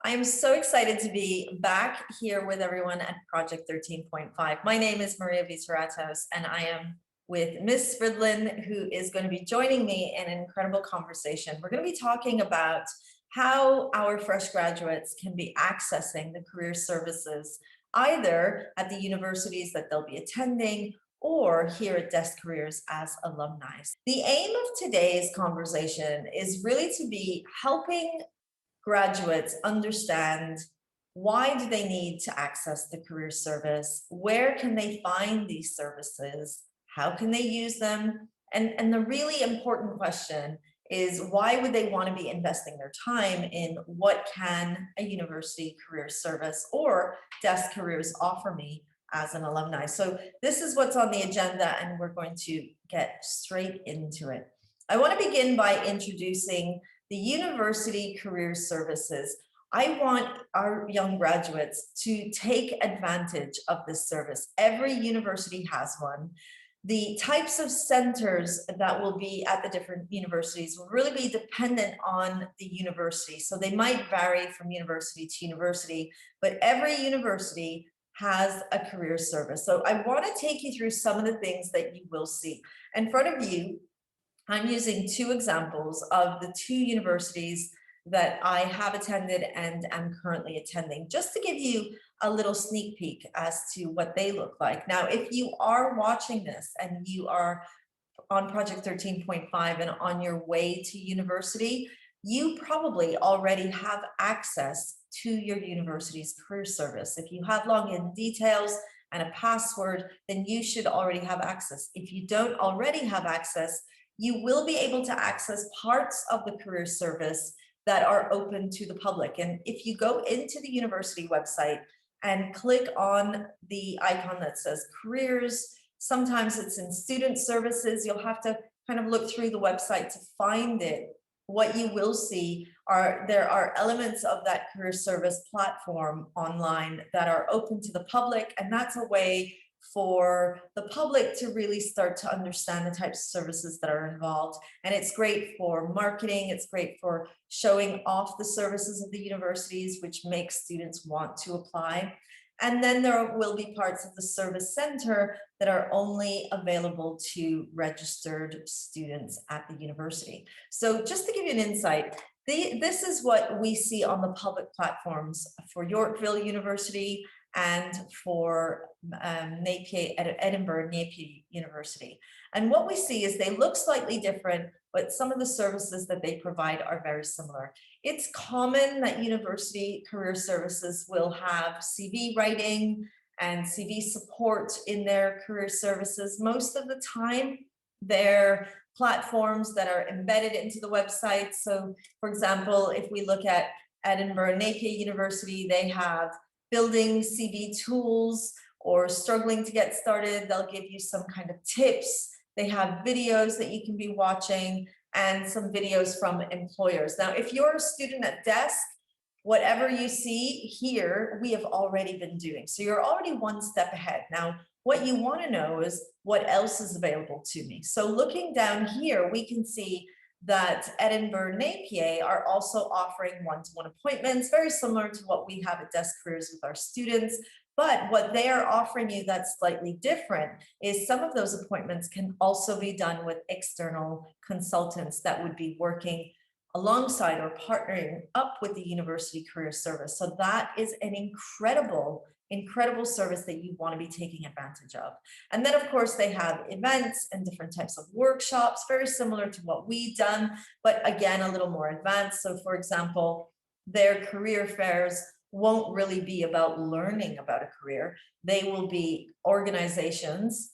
I am so excited to be back here with everyone at Project 13.5. My name is Maria Vitoratos, and I am with Miss Fridlin, who is going to be joining me in an incredible conversation. We're going to be talking about how our fresh graduates can be accessing the career services, either at the universities that they'll be attending or here at DESC Careers as alumni. The aim of today's conversation is really to be helping graduates understand why do they need to access the career service, where can they find these services, how can they use them, and the really important question is why would they want to be investing their time in what can a university career service or DESC Careers offer me as an alumni. So this is what's on the agenda, and we're going to get straight into it. I want to begin by introducing the University Career Services. I want our young graduates to take advantage of this service. Every university has one. The types of centers that will be at the different universities will really be dependent on the university. So they might vary from university to university, but every university has a career service. So I want to take you through some of the things that you will see. In front of you, I'm using two examples of the two universities that I have attended and am currently attending, just to give you a little sneak peek as to what they look like. Now, if you are watching this and you are on Project 13.5 and on your way to university, you probably already have access to your university's career service. If you have login details and a password, then you should already have access. If you don't already have access, you will be able to access parts of the career service that are open to the public. And if you go into the university website and click on the icon that says careers, sometimes it's in student services, you'll have to kind of look through the website to find it. What you will see are there are elements of that career service platform online that are open to the public, and that's a way for the public to really start to understand the types of services that are involved. And it's great for marketing, it's great for showing off the services of the universities, which makes students want to apply. And then there will be parts of the service center that are only available to registered students at the university. So just to give you an insight, this is what we see on the public platforms for Yorkville University and for Edinburgh Napier University. And what we see is they look slightly different, but some of the services that they provide are very similar. It's common that university career services will have CV writing and CV support in their career services. Most of the time, they're platforms that are embedded into the website. So for example, if we look at Edinburgh Napier University, they have building CV tools, or struggling to get started, they'll give you some kind of tips. They have videos that you can be watching and some videos from employers. Now, if you're a student at DESC, whatever you see here, we have already been doing. So you're already one step ahead. Now, what you want to know is what else is available to me. So looking down here, we can see that Edinburgh Napier are also offering one-to-one appointments, very similar to what we have at DESC Careers with our students. But what they are offering you that's slightly different is some of those appointments can also be done with external consultants that would be working alongside or partnering up with the University Career Service. So that is an incredible service that you want to be taking advantage of. And then of course they have events and different types of workshops, very similar to what we've done, but again, a little more advanced. So for example, their career fairs won't really be about learning about a career. They will be organizations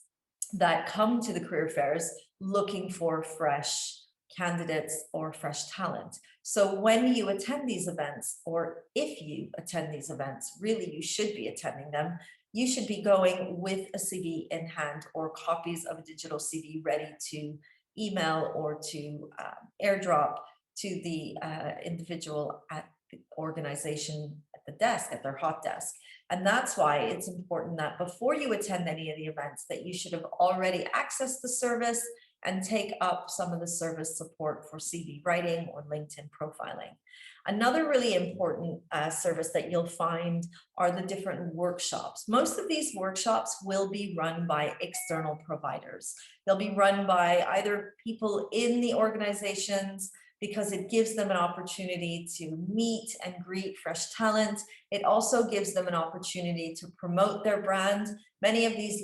that come to the career fairs looking for fresh candidates or fresh talent. So when you attend these events, or if you attend these events, really you should be attending them, you should be going with a CV in hand or copies of a digital CV ready to email or to airdrop to the individual at the organization at the desk, at their hot desk. And that's why it's important that before you attend any of the events that you should have already accessed the service and take up some of the service support for CV writing or LinkedIn profiling. Another really important service that you'll find are the different workshops. Most of these workshops will be run by external providers. They'll be run by either people in the organizations, because it gives them an opportunity to meet and greet fresh talent. It also gives them an opportunity to promote their brand. Many of these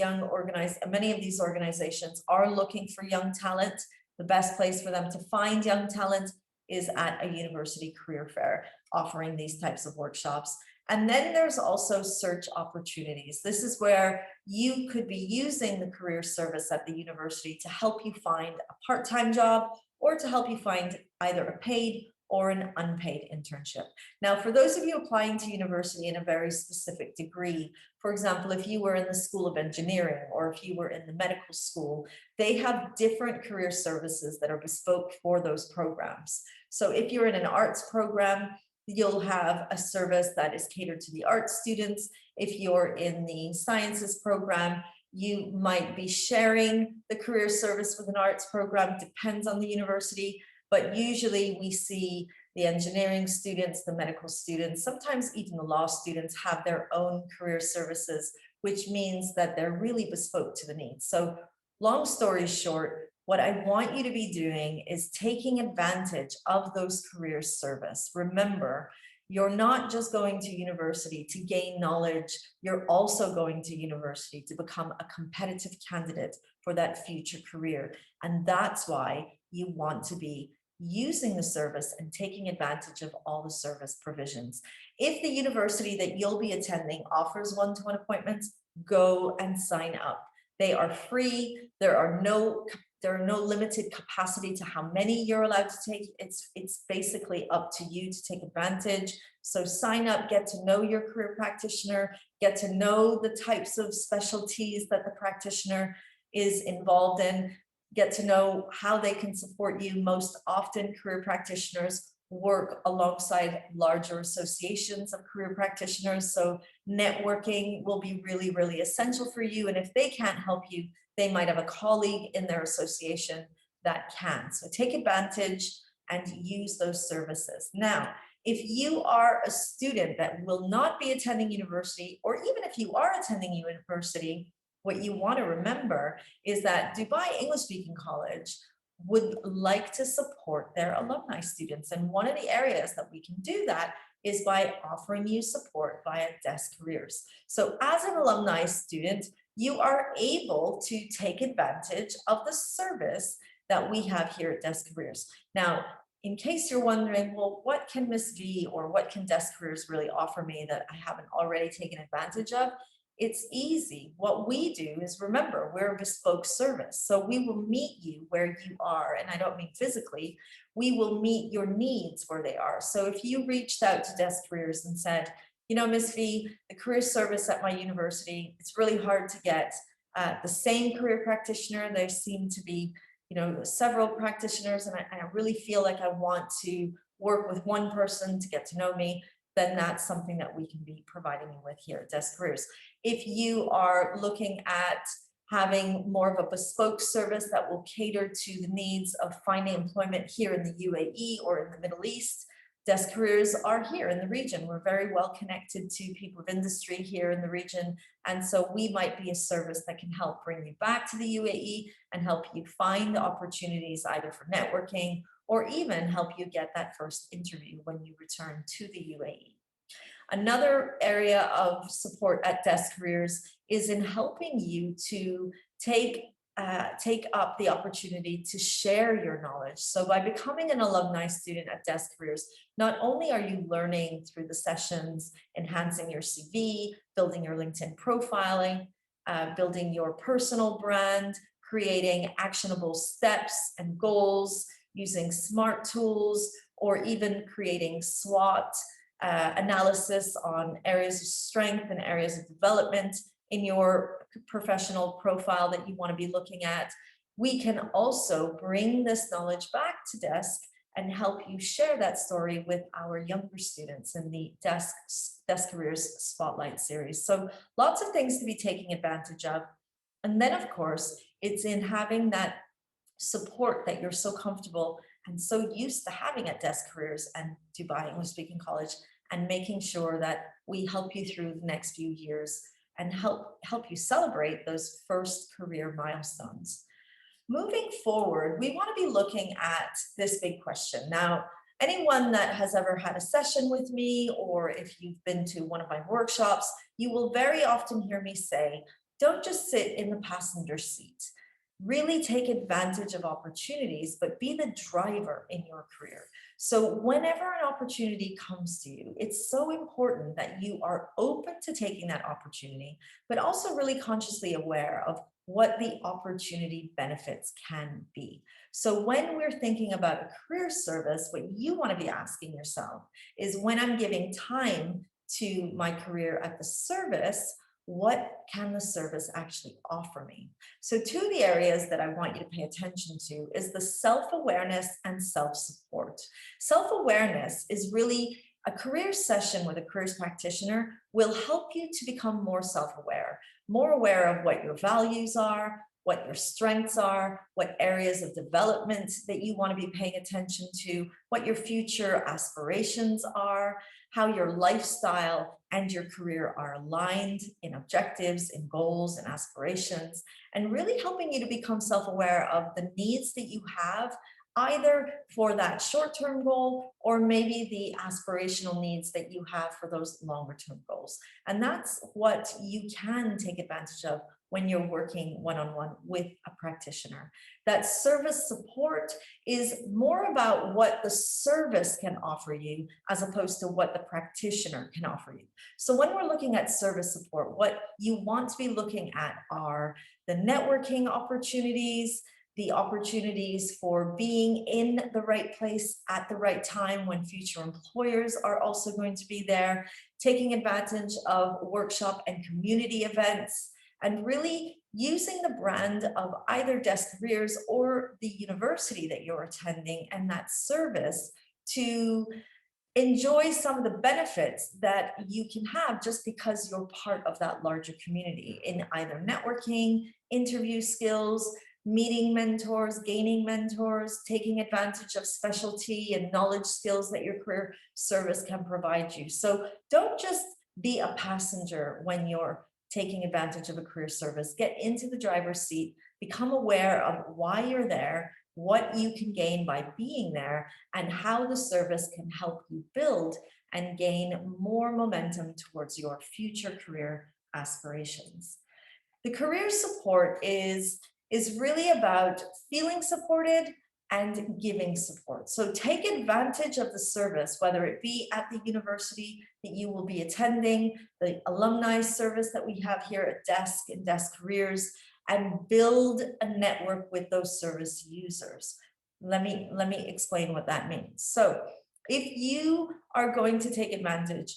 organizations are looking for young talent. The best place for them to find young talent is at a university career fair offering these types of workshops. And then there's also search opportunities. This is where you could be using the career service at the university to help you find a part-time job or to help you find either a paid or an unpaid internship. Now, for those of you applying to university in a very specific degree, for example, if you were in the School of Engineering or if you were in the medical school, they have different career services that are bespoke for those programs. So if you're in an arts program, you'll have a service that is catered to the arts students. If you're in the sciences program, you might be sharing the career service with an arts program, depends on the university, but usually we see the engineering students, the medical students, sometimes even the law students have their own career services, which means that they're really bespoke to the needs. So long story short, what I want you to be doing is taking advantage of those career service. Remember, you're not just going to university to gain knowledge, you're also going to university to become a competitive candidate for that future career. And that's why you want to be using the service and taking advantage of all the service provisions. If the university that you'll be attending offers one-to-one appointments, go and sign up. They are free. There are no limited capacity to how many you're allowed to take. It's basically up to you to take advantage. So sign up, get to know your career practitioner, get to know the types of specialties that the practitioner is involved in, get to know how they can support you. Most often career practitioners work alongside larger associations of career practitioners. So networking will be really, really essential for you. And if they can't help you, they might have a colleague in their association that can. So take advantage and use those services. Now, if you are a student that will not be attending university, or even if you are attending university, what you want to remember is that Dubai English Speaking College would like to support their alumni students. And one of the areas that we can do that is by offering you support via DESC Careers. So as an alumni student, you are able to take advantage of the service that we have here at DESC Careers. Now, in case you're wondering, well, what can Miss V or what can DESC Careers really offer me that I haven't already taken advantage of? It's easy. What we do is, remember, we're a bespoke service. So we will meet you where you are. And I don't mean physically, we will meet your needs where they are. So if you reached out to DESC Careers and said, you know, Ms. V, the career service at my university, it's really hard to get the same career practitioner. There seem to be, you know, several practitioners, and I really feel like I want to work with one person to get to know me, then that's something that we can be providing you with here at DESC Careers. If you are looking at having more of a bespoke service that will cater to the needs of finding employment here in the UAE or in the Middle East, DESC Careers are here in the region. We're very well connected to people of industry here in the region. And so we might be a service that can help bring you back to the UAE and help you find the opportunities either for networking or even help you get that first interview when you return to the UAE. Another area of support at DESC Careers is in helping you to take up the opportunity to share your knowledge. So by becoming an alumni student at DESC Careers, not only are you learning through the sessions, enhancing your CV, building your LinkedIn profiling, building your personal brand, creating actionable steps and goals, using SMART tools, or even creating SWOT analysis on areas of strength and areas of development in your professional profile that you want to be looking at. We can also bring this knowledge back to DESC and help you share that story with our younger students in the DESC Careers Spotlight Series. So lots of things to be taking advantage of. And then, of course, it's in having that support that you're so comfortable and so used to having at DESC Careers and Dubai English Speaking College, and making sure that we help you through the next few years and help you celebrate those first career milestones. Moving forward, we want to be looking at this big question. Now, anyone that has ever had a session with me, or if you've been to one of my workshops, you will very often hear me say, don't just sit in the passenger seat. Really take advantage of opportunities, but be the driver in your career. So whenever an opportunity comes to you, it's so important that you are open to taking that opportunity, but also really consciously aware of what the opportunity benefits can be. So when we're thinking about a career service, what you want to be asking yourself is, when I'm giving time to my career at the service, what can the service actually offer me? So two of the areas that I want you to pay attention to is the self-awareness and self-support. Self-awareness is really a career session with a careers practitioner will help you to become more self-aware, more aware of what your values are, what your strengths are, what areas of development that you want to be paying attention to, what your future aspirations are, how your lifestyle and your career are aligned in objectives, in goals and aspirations, and really helping you to become self-aware of the needs that you have, either for that short-term goal or maybe the aspirational needs that you have for those longer-term goals. And that's what you can take advantage of when you're working one-on-one with a practitioner. That service support is more about what the service can offer you as opposed to what the practitioner can offer you. So when we're looking at service support, what you want to be looking at are the networking opportunities, the opportunities for being in the right place at the right time when future employers are also going to be there, taking advantage of workshop and community events, and really using the brand of either DESC Careers or the university that you're attending and that service to enjoy some of the benefits that you can have just because you're part of that larger community in either networking, interview skills, meeting mentors, gaining mentors, taking advantage of specialty and knowledge skills that your career service can provide you. So don't just be a passenger when you're taking advantage of a career service. Get into the driver's seat, become aware of why you're there, what you can gain by being there, and how the service can help you build and gain more momentum towards your future career aspirations. The career support is really about feeling supported and giving support. So take advantage of the service, whether it be at the university that you will be attending, the alumni service that we have here at DESC and DESC Careers, and build a network with those service users. Let me explain what that means. So if you are going to take advantage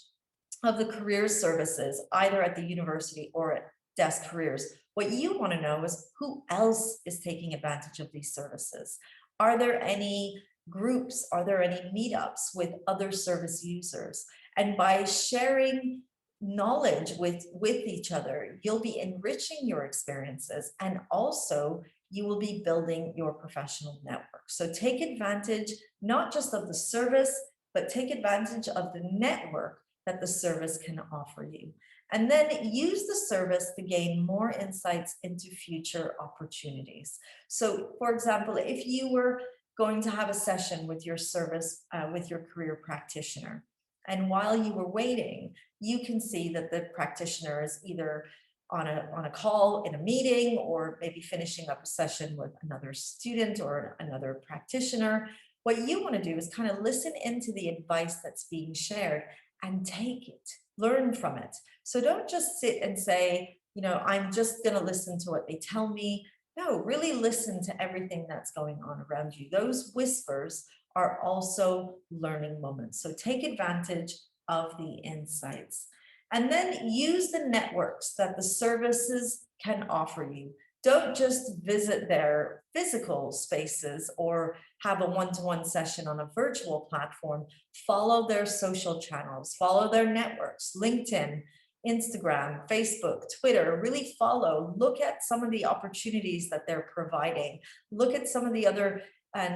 of the career services, either at the university or at DESC Careers, what you want to know is who else is taking advantage of these services. Are there any groups? Are there any meetups with other service users? And by sharing knowledge with each other, you'll be enriching your experiences, and also you will be building your professional network. So take advantage not just of the service, but take advantage of the network that the service can offer you. And then use the service to gain more insights into future opportunities. So for example, if you were going to have a session with your service, with your career practitioner, and while you were waiting, you can see that the practitioner is either on a call in a meeting, or maybe finishing up a session with another student or another practitioner. What you want to do is kind of listen into the advice that's being shared and take it, learn from it. So don't just sit and say, you know, I'm just going to listen to what they tell me. No, really listen to everything that's going on around you. Those whispers are also learning moments. So take advantage of the insights. And then use the networks that the services can offer you. Don't just visit their physical spaces or have a one-to-one session on a virtual platform. Follow their social channels, follow their networks, LinkedIn, Instagram, Facebook, Twitter, really follow, look at some of the opportunities that they're providing, look at some of the other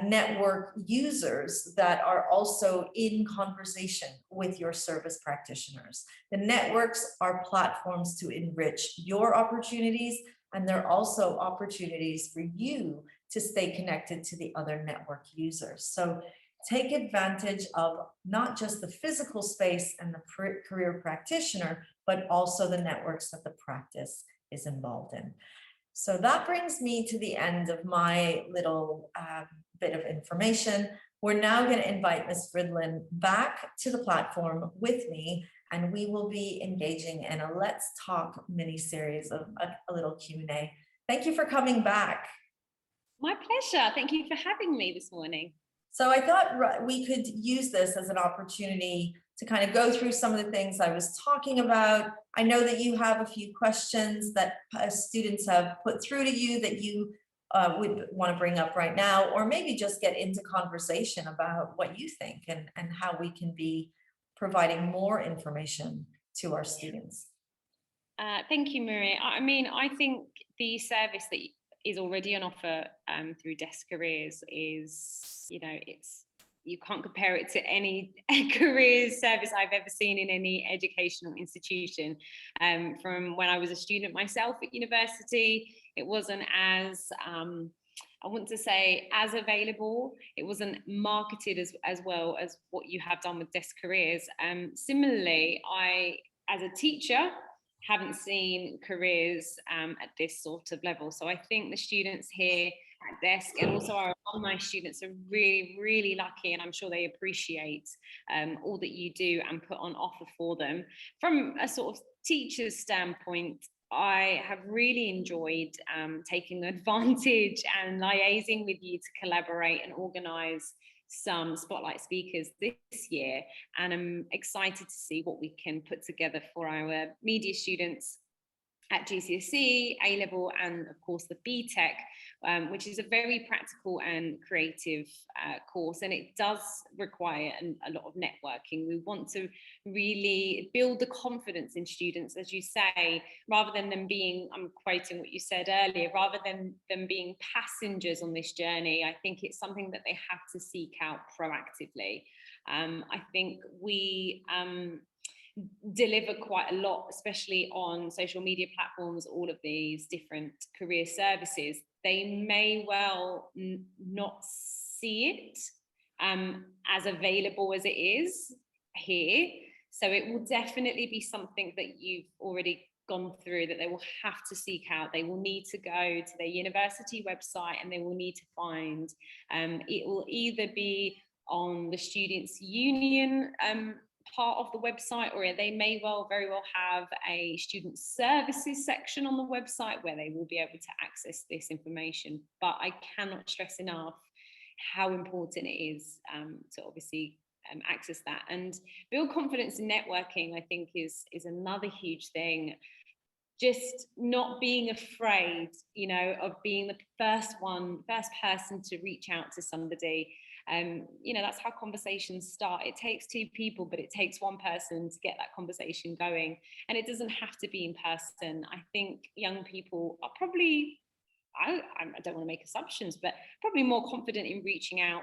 network users that are also in conversation with your service practitioners. The networks are platforms to enrich your opportunities, and they're also opportunities for you to stay connected to the other network users. So take advantage of not just the physical space and the career practitioner, but also the networks that the practice is involved in. So that brings me to the end of my little bit of information. We're now going to invite Ms. Fridlin back to the platform with me, and we will be engaging in a Let's Talk mini series of a little Q&A. Thank you for coming back. My pleasure. Thank you for having me this morning. So I thought we could use this as an opportunity to kind of go through some of the things I was talking about. I know that you have a few questions that students have put through to you that you would want to bring up right now, or maybe just get into conversation about what you think and how we can be providing more information to our students. Thank you, Maria. I mean, I think the service that is already on offer through DESC Careers is, you know, you can't compare it to any careers service I've ever seen in any educational institution. From when I was a student myself at university, it wasn't as, I want to say, as available. It wasn't marketed as well as what you have done with DESC Careers. Similarly, I, as a teacher, haven't seen careers at this sort of level. So I think the students here at DESC and also our alumni students are really, really lucky, and I'm sure they appreciate all that you do and put on offer for them. From a sort of teacher's standpoint, I have really enjoyed taking advantage and liaising with you to collaborate and organise some spotlight speakers this year, and I'm excited to see what we can put together for our media students at GCSE, A-level, and of course the BTEC, which is a very practical and creative course, and it does require a lot of networking. We want to really build the confidence in students, as you say, rather than them being, I'm quoting what you said earlier, rather than them being passengers on this journey. I think it's something that they have to seek out proactively. I think we deliver quite a lot, especially on social media platforms, all of these different career services. They may well not see it as available as it is here. So it will definitely be something that you've already gone through, that they will have to seek out. They will need to go to their university website and they will need to find. It will either be on the Students' Union part of the website, or they may very well have a student services section on the website where they will be able to access this information. But I cannot stress enough how important it is to obviously access that and build confidence in networking. I think is another huge thing. Just not being afraid, you know, of being the first person to reach out to somebody. You know, that's how conversations start. It takes two people, but it takes one person to get that conversation going. And it doesn't have to be in person. I think young people are probably, I don't want to make assumptions, but probably more confident in reaching out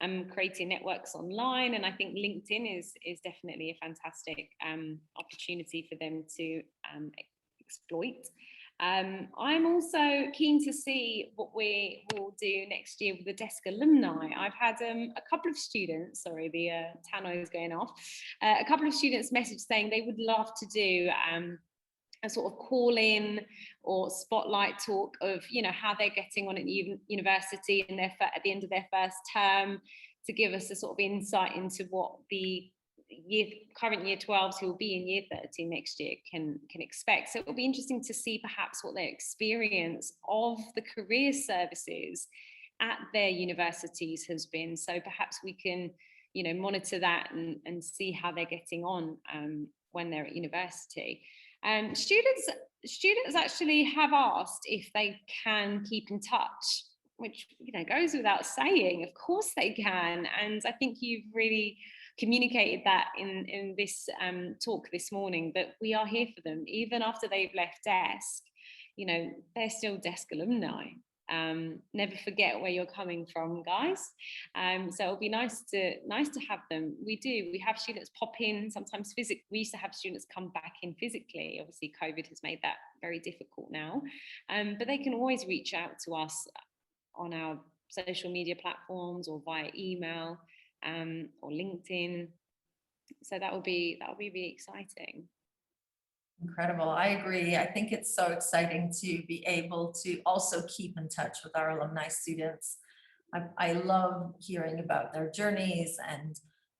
and creating networks online. And I think LinkedIn is definitely a fantastic opportunity for them to exploit. I'm also keen to see what we will do next year with the DESC alumni. I've had a couple of students, sorry, the tannoy is going off, a couple of students message saying they would love to do a sort of call-in or spotlight talk of, you know, how they're getting on at university and at the end of their first term, to give us a sort of insight into what the current year 12s who will be in year 13 next year can expect. So it will be interesting to see perhaps what their experience of the career services at their universities has been. So perhaps we can, you know, monitor that and see how they're getting on when they're at university. Students actually have asked if they can keep in touch, which, you know, goes without saying. Of course they can. And I think you've really communicated that in this talk this morning, that we are here for them even after they've left DESC. You know, they're still DESC alumni. Never forget where you're coming from, guys. So it'll be nice to have them. We have students pop in sometimes physically. We used to have students come back in physically. Obviously COVID has made that very difficult now, but they can always reach out to us on our social media platforms or via email or LinkedIn. So that will be really exciting. Incredible. I agree. I think it's so exciting to be able to also keep in touch with our alumni students. I love hearing about their journeys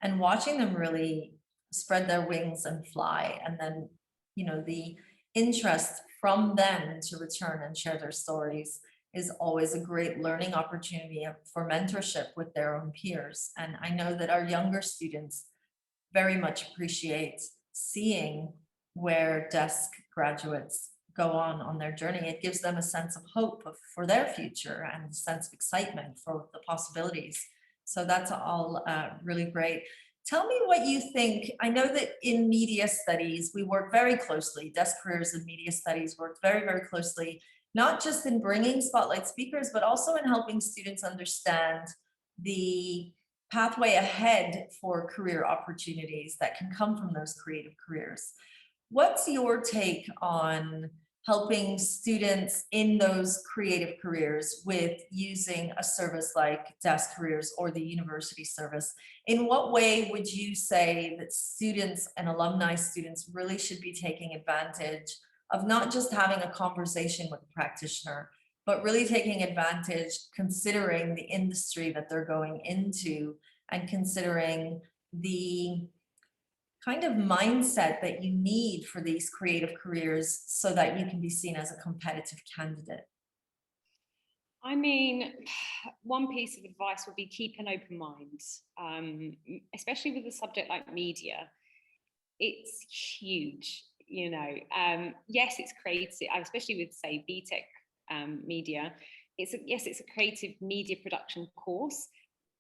and watching them really spread their wings and fly. And then, you know, the interest from them to return and share their stories is always a great learning opportunity for mentorship with their own peers. And I know that our younger students very much appreciate seeing where DESC graduates go on their journey. It gives them a sense of hope for their future and a sense of excitement for the possibilities. So that's all really great. Tell me what you think. I know that in media studies, we work very closely. DESC Careers in Media Studies work very, very closely, not just in bringing spotlight speakers, but also in helping students understand the pathway ahead for career opportunities that can come from those creative careers. What's your take on helping students in those creative careers with using a service like DESC Careers or the university service? In what way would you say that students and alumni students really should be taking advantage of not just having a conversation with a practitioner, but really taking advantage, considering the industry that they're going into and considering the kind of mindset that you need for these creative careers so that you can be seen as a competitive candidate? I mean, one piece of advice would be keep an open mind, especially with a subject like media. It's huge, you know. Yes, it's creative, especially with, say, BTEC media. It's a creative media production course,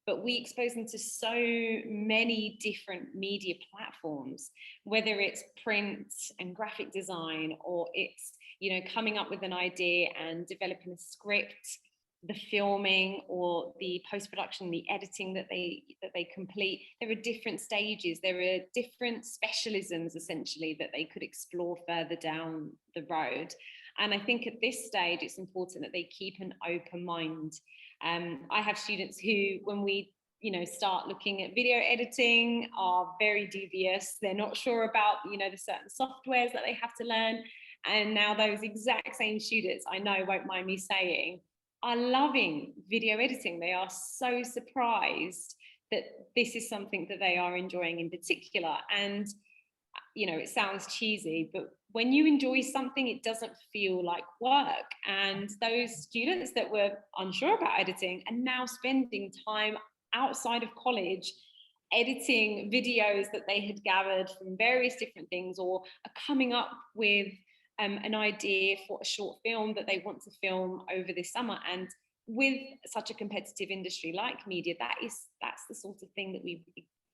but we expose them to so many different media platforms, whether it's print and graphic design, or it's, you know, coming up with an idea and developing a script, the filming or the post-production, the editing that they complete. There are different stages, there are different specialisms essentially that they could explore further down the road. And I think at this stage, it's important that they keep an open mind. I have students who, when we, you know, start looking at video editing, are very dubious. They're not sure about, you know, the certain softwares that they have to learn. And now those exact same students, I know, won't mind me saying, are loving video editing. They are so surprised that this is something that they are enjoying in particular. And, you know, it sounds cheesy, but when you enjoy something, it doesn't feel like work. And those students that were unsure about editing are now spending time outside of college editing videos that they had gathered from various different things, or are coming up with an idea for a short film that they want to film over this summer. And with such a competitive industry like media, that's the sort of thing that we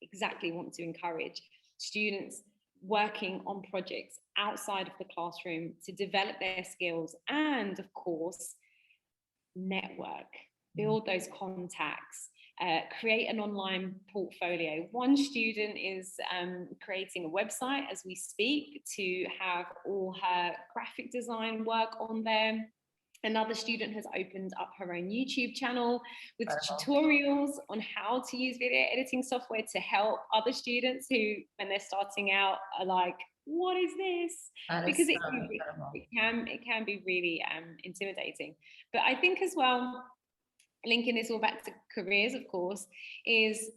exactly want to encourage. Students working on projects outside of the classroom to develop their skills, and of course network, build those contacts, create an online portfolio. One student is creating a website as we speak to have all her graphic design work on there. Another student has opened up her own YouTube channel with tutorials on how to use video editing software to help other students who, when they're starting out, are like, what is this? Because it can be really intimidating. But I think as well, linking this all back to careers, of course, is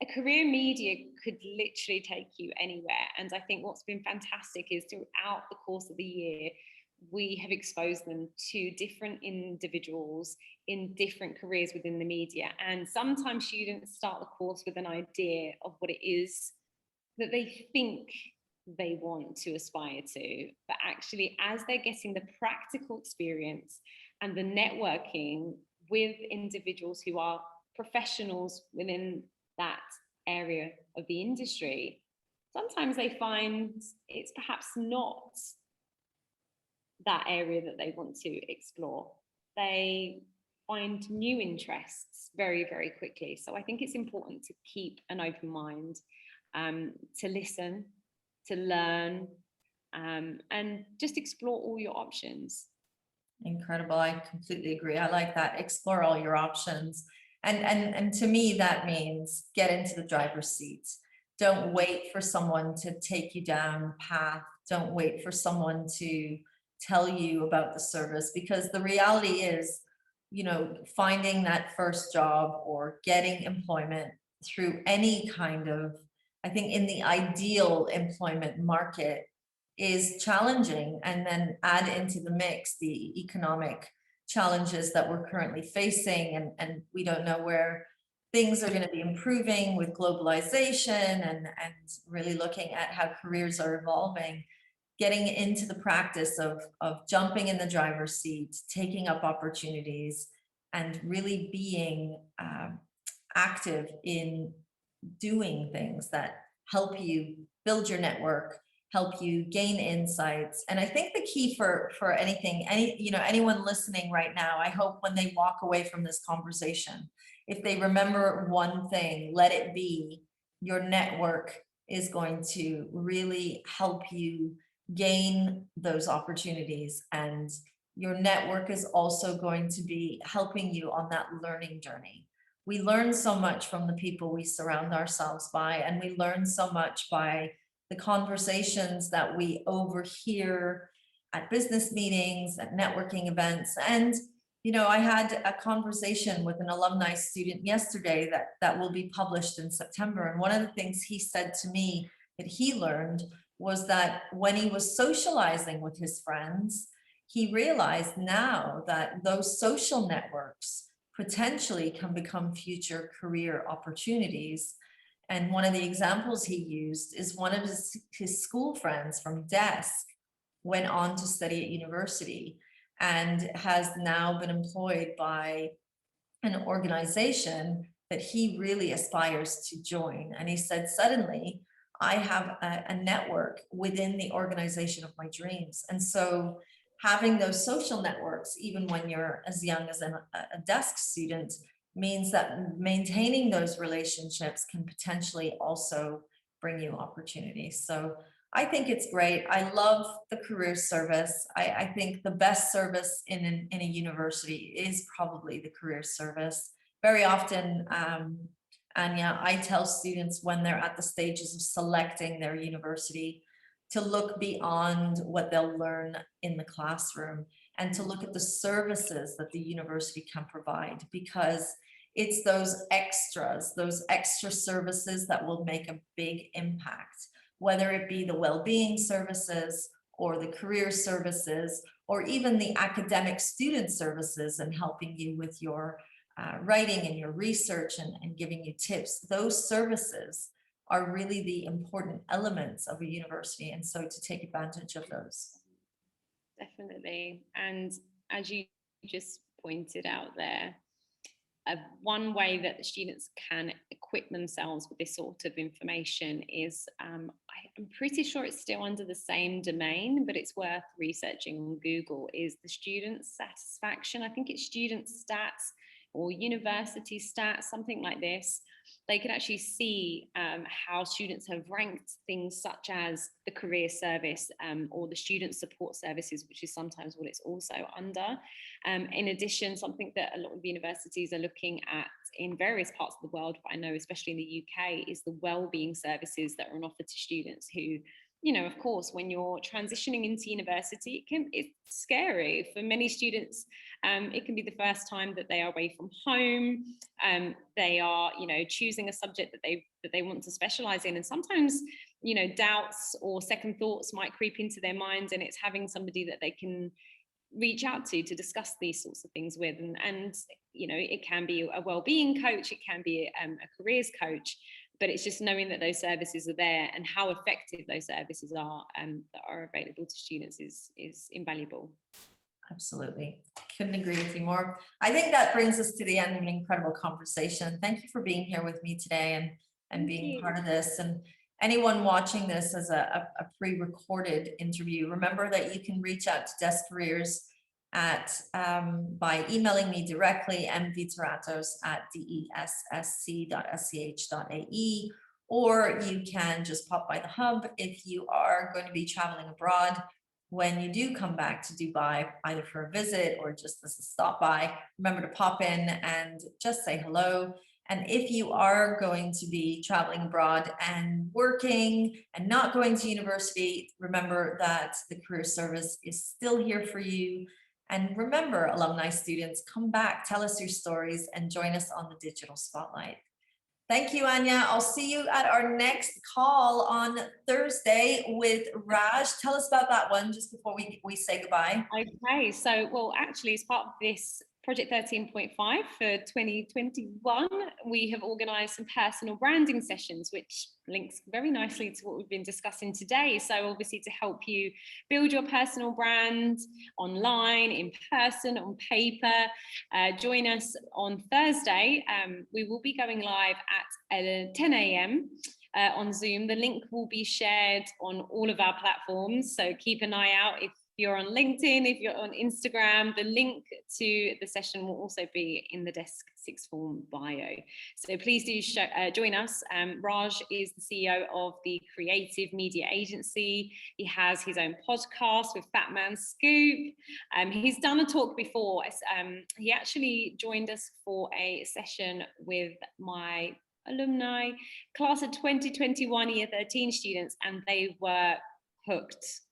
a career media could literally take you anywhere. And I think what's been fantastic is throughout the course of the year, we have exposed them to different individuals in different careers within the media. And sometimes students start the course with an idea of what it is that they think they want to aspire to. But actually, as they're getting the practical experience and the networking with individuals who are professionals within that area of the industry, sometimes they find it's perhaps not that area that they want to explore. They find new interests very, very quickly. So I think it's important to keep an open mind, to listen, to learn, and just explore all your options. Incredible. I completely agree. I like that. Explore all your options. And to me, that means get into the driver's seat. Don't wait for someone to take you down the path. Don't wait for someone to tell you about the service, because the reality is, you know, finding that first job or getting employment through any kind of, I think in the ideal employment market, is challenging. And then add into the mix the economic challenges that we're currently facing, and we don't know where things are going to be improving with globalization, and really looking at how careers are evolving. Getting into the practice of jumping in the driver's seat, taking up opportunities, and really being active in doing things that help you build your network, help you gain insights. And I think the key for anyone listening right now, I hope when they walk away from this conversation, if they remember one thing, let it be your network is going to really help you gain those opportunities, and your network is also going to be helping you on that learning journey. We learn so much from the people we surround ourselves by, and we learn so much by the conversations that we overhear at business meetings, at networking events. And you know, I had a conversation with an alumni student yesterday that will be published in September, and one of the things he said to me that he learned was that when he was socializing with his friends, he realized now that those social networks potentially can become future career opportunities. And one of the examples he used is one of his school friends from DESC went on to study at university and has now been employed by an organization that he really aspires to join. And he said, suddenly, I have a network within the organization of my dreams. And so having those social networks, even when you're as young as a DESC student, means that maintaining those relationships can potentially also bring you opportunities. So I think it's great. I love the career service. I think the best service in a university is probably the career service. Very often, Anya, I tell students when they're at the stages of selecting their university to look beyond what they'll learn in the classroom and to look at the services that the university can provide, because it's those extra services that will make a big impact, whether it be the well-being services or the career services, or even the academic student services and helping you with your writing and your research and giving you tips. Those services are really the important elements of a university, and so to take advantage of those. Definitely. And as you just pointed out there, one way that the students can equip themselves with this sort of information is, I'm pretty sure it's still under the same domain, but it's worth researching on Google, is the student satisfaction. I think it's student stats or university stats, something like this. They can actually see how students have ranked things such as the career service or the student support services, which is sometimes what it's also under. In addition, something that a lot of universities are looking at in various parts of the world, but I know especially in the UK, is the well-being services that are on offer to students who, you know, of course, when you're transitioning into university, it's scary for many students. It can be the first time that they are away from home. They are, you know, choosing a subject that they want to specialize in, and sometimes, you know, doubts or second thoughts might creep into their minds, and it's having somebody that they can reach out to discuss these sorts of things with, and you know, it can be a well-being coach, it can be a careers coach. But it's just knowing that those services are there and how effective those services are that are available to students is invaluable. Absolutely. Couldn't agree with you more. I think that brings us to the end of an incredible conversation. Thank you for being here with me today and being part of this. And anyone watching this as a pre-recorded interview, remember that you can reach out to DESC Careers by emailing me directly, mvitoratos@dessc.sch.ae, or you can just pop by the hub if you are going to be traveling abroad. When you do come back to Dubai, either for a visit or just as a stop by, remember to pop in and just say hello. And if you are going to be traveling abroad and working and not going to university, remember that the Career Service is still here for you. And remember, alumni students, come back, tell us your stories, and join us on the Digital Spotlight. Thank you, Anya. I'll see you at our next call on Thursday with Raj. Tell us about that one just before we say goodbye. Okay, so, well, actually, as part of this Project 13.5 for 2021, we have organised some personal branding sessions, which links very nicely to what we've been discussing today. So obviously to help you build your personal brand online, in person, on paper, join us on Thursday. We will be going live at 10 a.m. On Zoom. The link will be shared on all of our platforms, so keep an eye out. If you're on LinkedIn, if you're on Instagram, the link to the session will also be in the DESC Sixth Form bio. So please do join us. Raj is the CEO of the Creative Media Agency. He has his own podcast with Fat Man Scoop. He's done a talk before. He actually joined us for a session with my alumni class of 2021 year 13 students, and they were hooked.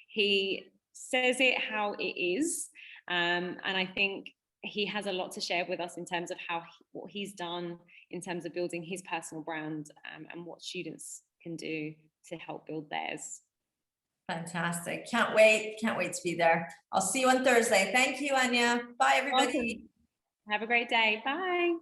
He says it how it is, and I think he has a lot to share with us in terms of what he's done in terms of building his personal brand, and what students can do to help build theirs. Fantastic. Can't wait to be there. I'll see you on Thursday. Thank you, Anya. Bye, everybody. Welcome. Have a great day. Bye.